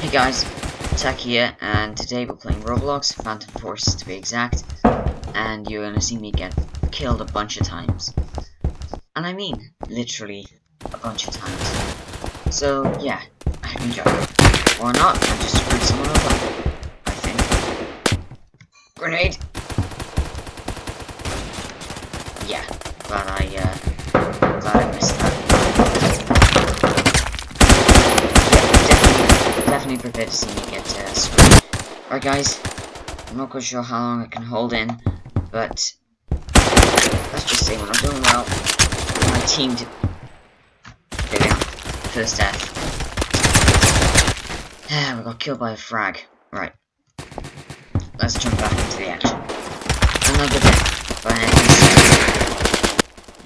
Hey guys, Tech here, and today we're playing Roblox, Phantom Force to be exact, and you're gonna see me get killed a bunch of times. And I mean, literally, a bunch of times. So, yeah, I hope you enjoy. Or not, I just screwed someone over, I think. Grenade! Yeah, glad I missed that. Definitely prepared to see me get screwed. Alright guys, I'm not quite sure how long I can hold in, but let's just say when I'm doing well, my team did. There we are, first death. We got killed by a frag. Right, let's jump back into the action. Another death by an NPC.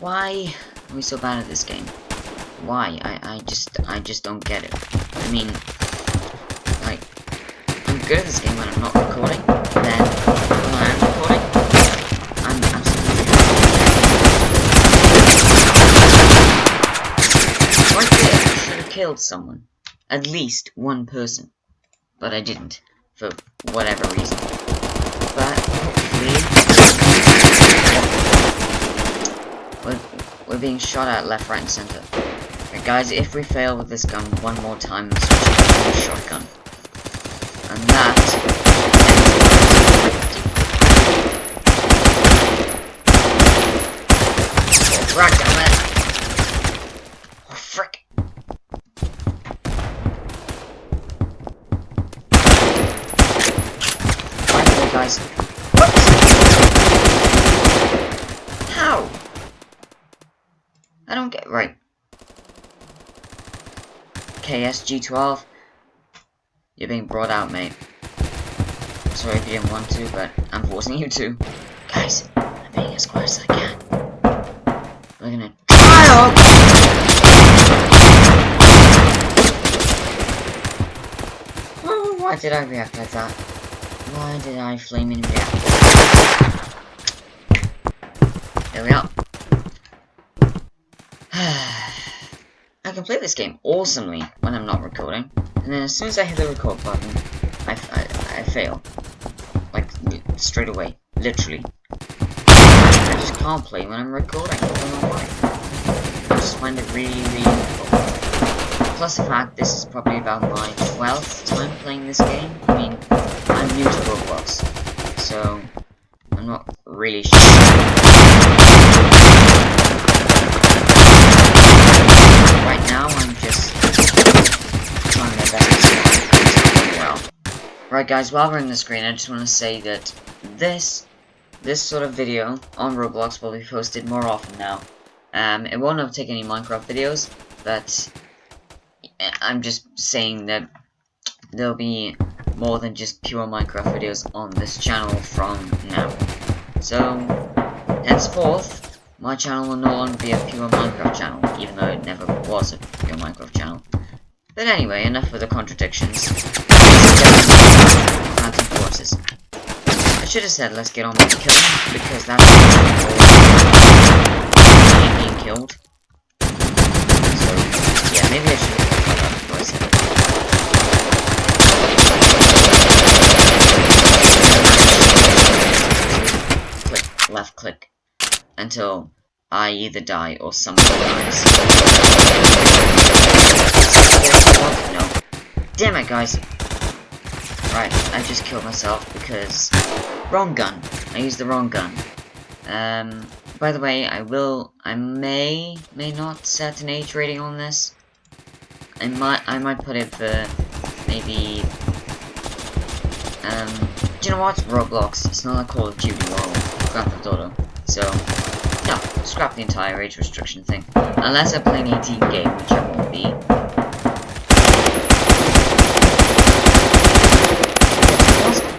Why are we so bad at this game? Why? I just don't get it. I mean, like, I'm good at this game when I'm not recording, then when I am recording, I'm absolutely right there, I should have killed someone. At least one person. But I didn't, for whatever reason. But hopefully we're being shot at left, right, and center. Okay, guys, if we fail with this gun one more time, I'm switching to a shotgun. And that right down there. Oh frick. Right, guys. What? How? I don't get right. KSG12. You're being brought out, mate. Sorry if you didn't want to, but I'm forcing you to. Guys, I'm being as quiet as I can. We're gonna try. Oh, why did I react like that? Why did I flaming react? There we are. I can play this game awesomely when I'm not recording, and then as soon as I hit the record button, I fail. Like, straight away. Literally. I just can't play when I'm recording. I don't know why. I just find it really, really difficult. Plus the fact this is probably about my 12th time playing this game. I mean, I'm new to Roblox, so I'm not really sure. Right now, I'm just trying my best to well. Right, guys, while we're in the screen, I just want to say that this sort of video on Roblox will be posted more often now. It won't overtake any Minecraft videos, but I'm just saying that there'll be more than just pure Minecraft videos on this channel from now. So, henceforth, my channel will no longer be a pure Minecraft channel, even though it never was a pure Minecraft channel. But anyway, enough with the contradictions. Phantom Forces. I should have said let's get on with killing, because that's being killed. So, yeah, maybe I should have thought that before I said it. Click, left click. Until I either die or someone dies. No. Damn it, guys. Right, I just killed myself because wrong gun. I used the wrong gun. By the way, I may not set an age rating on this. I might put it for maybe do you know what? Roblox. It's not a Call of Duty or Grand Theft Auto. So, no, scrap the entire age restriction thing. Unless I play an 18 game, which I won't be.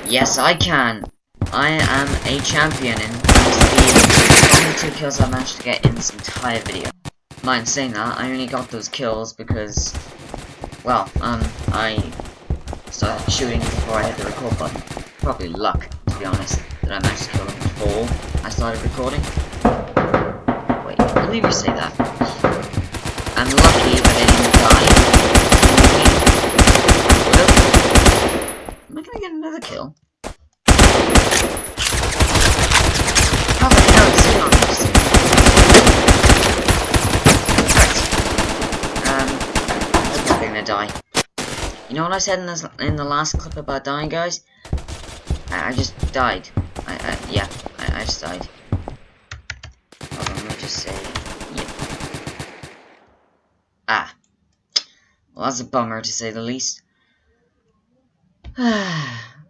Yes, I can. I am a champion in the only 2 kills I managed to get in this entire video. Mind saying that, I only got those kills because, well, I started shooting before I hit the record button. Probably luck, to be honest, that I managed to kill them before I started recording. Wait, let me re-say that. I'm lucky that I didn't die. another kill? How the hell is he on this team? Right. I'm probably gonna die. You know what I said in the last clip about dying, guys? I just died. Yeah, I just died. Hold on, let me just say, yep. Ah. Well, that's a bummer to say the least.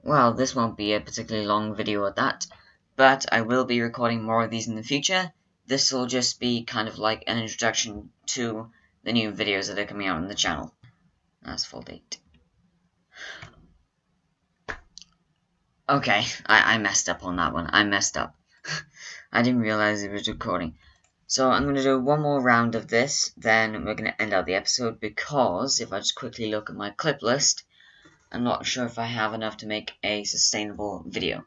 Well, this won't be a particularly long video at that, but I will be recording more of these in the future. This will just be kind of like an introduction to the new videos that are coming out on the channel. That's full date. Okay, I messed up on that one. I messed up. I didn't realize it was recording. So I'm going to do one more round of this, then we're going to end out the episode, because if I just quickly look at my clip list, I'm not sure if I have enough to make a sustainable video.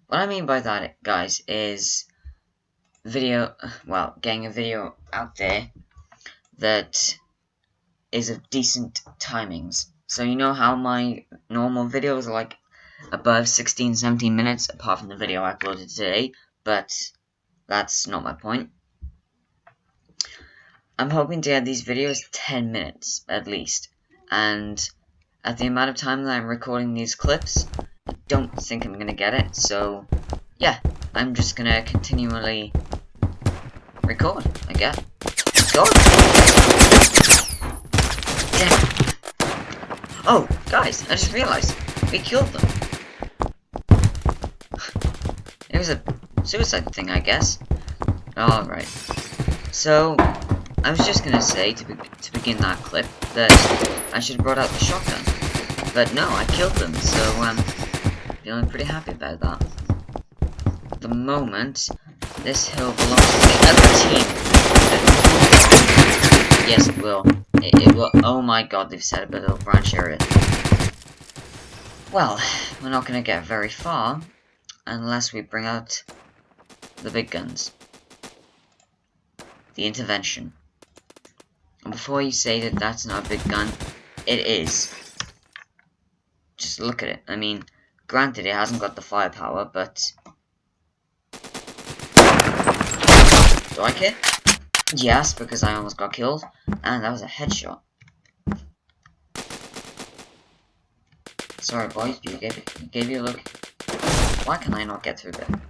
What I mean by that, guys, is getting a video out there that is of decent timings. So you know how my normal videos are like above 16-17 minutes, apart from the video I uploaded today, but that's not my point. I'm hoping to get these videos 10 minutes at least, and at the amount of time that I'm recording these clips, I don't think I'm gonna get it. So yeah, I'm just gonna continually record, I guess. Go! Damn. Oh, guys, I just realized we killed them. It was a suicide thing, I guess. Alright. So, I was just gonna say, to begin that clip, that I should have brought out the shotgun. But no, I killed them, so I'm feeling pretty happy about that. At the moment, this hill belongs to the other team. Yes, it will. It will. Oh my god, they've set up a little branch area. Well, we're not gonna get very far unless we bring out the big guns. The intervention. And before you say that that's not a big gun, it is. Just look at it. I mean, granted, it hasn't got the firepower, but do I care? Yes, because I almost got killed, and that was a headshot. Sorry, boys, you gave you a look. Why can I not get through there?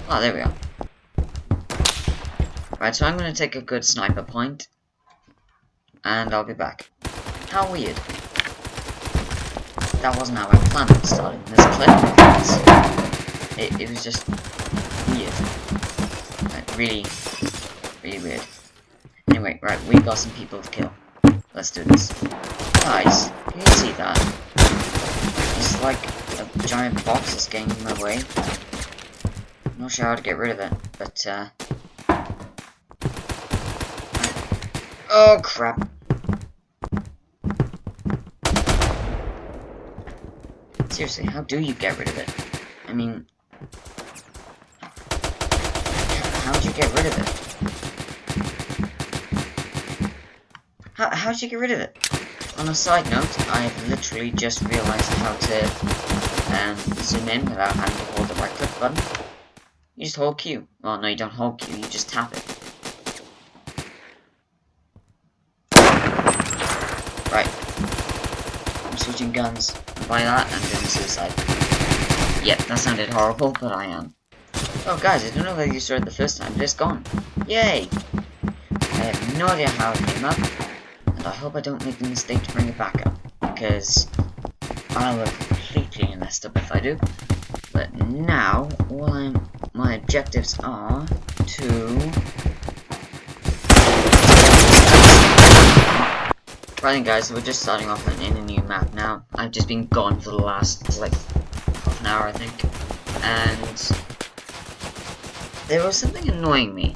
Oh, there we are. Right, so I'm going to take a good sniper point, and I'll be back. How weird. That wasn't how I planned on starting this clip. It was just weird. Like, really weird. Anyway, right, we got some people to kill. Let's do this. Guys, can you see that? It's like a giant box that's getting in my way. I'm not sure how to get rid of it, but oh crap. Seriously, how do you get rid of it? I mean, how'd you get rid of it? How'd you get rid of it? On a side note, I've literally just realized how to zoom in without having to hold the right click button. You just hold Q. Well, no, you don't hold Q, you just tap it. Right. I'm switching guns. And by that, I'm doing suicide. Yep, that sounded horrible, but I am. Oh, guys, I don't know whether you saw it the first time, but it's gone. Yay! I have no idea how it came up, and I hope I don't make the mistake to bring it back up, because I'll have completely messed up if I do. But now, my objectives are to... Right then, guys, we're just starting off in a new map now. I've just been gone for the last, like, half an hour, I think. And there was something annoying me.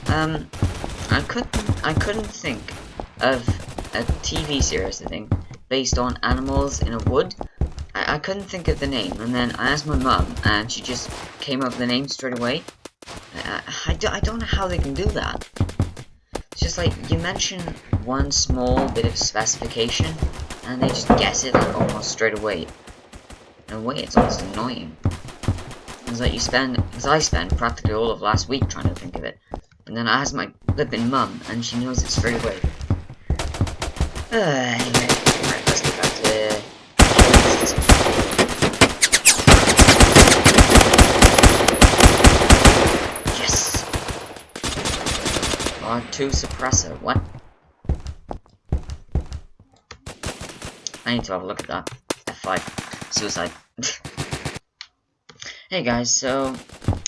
I couldn't think of a TV series, I think, based on animals in a wood. I couldn't think of the name, and then I asked my mum, and she just came up with the name straight away. I don't know how they can do that. It's just like, you mention one small bit of specification, and they just guess it like almost straight away. In a way, it's almost annoying. It's like because I spend practically all of last week trying to think of it. And then I ask my flippin' mum, and she knows it straight away. Anyway, right, let's get back to... Yes! R2 suppressor, what? I need to have a look at that. F5. Suicide. Hey guys, so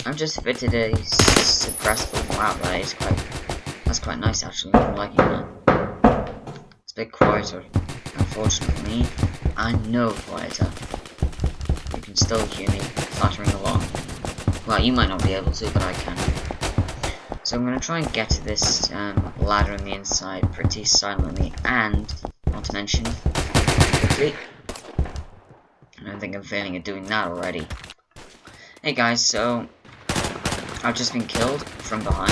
I've just fitted a suppressor. Wow, that's quite nice actually. I'm liking that. It's a bit quieter, unfortunately. I know quieter. You can still hear me clattering along. Well, you might not be able to, but I can. So I'm gonna try and get to this ladder on the inside pretty silently, and not to mention quickly. I don't think I'm failing at doing that already. Hey guys, so I've just been killed from behind.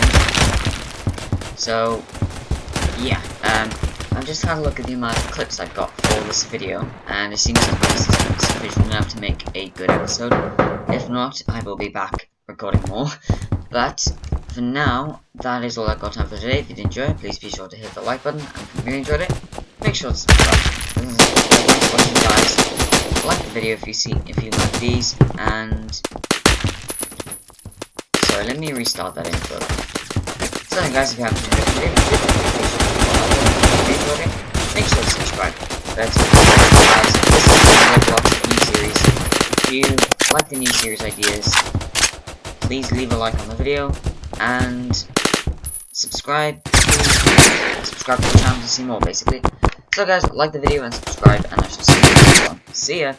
So yeah, I've just had a look at the amount of clips I've got for this video, and it seems to be sufficient enough to make a good episode. If not, I will be back recording more. But for now, that is all I've got time for today. If you did enjoy it, please be sure to hit the like button, and if you really enjoyed it, make sure to subscribe. Thanks for watching, guys. Like the video if you like these, and sorry, let me restart that intro. So guys, if you haven't enjoyed the video, make sure to subscribe. That's it, guys. This is the Roblox new series. If you like the new series ideas, please leave a like on the video and subscribe to the channel to see more, basically. So guys, like the video and subscribe, and I shall see you in the next one. See ya!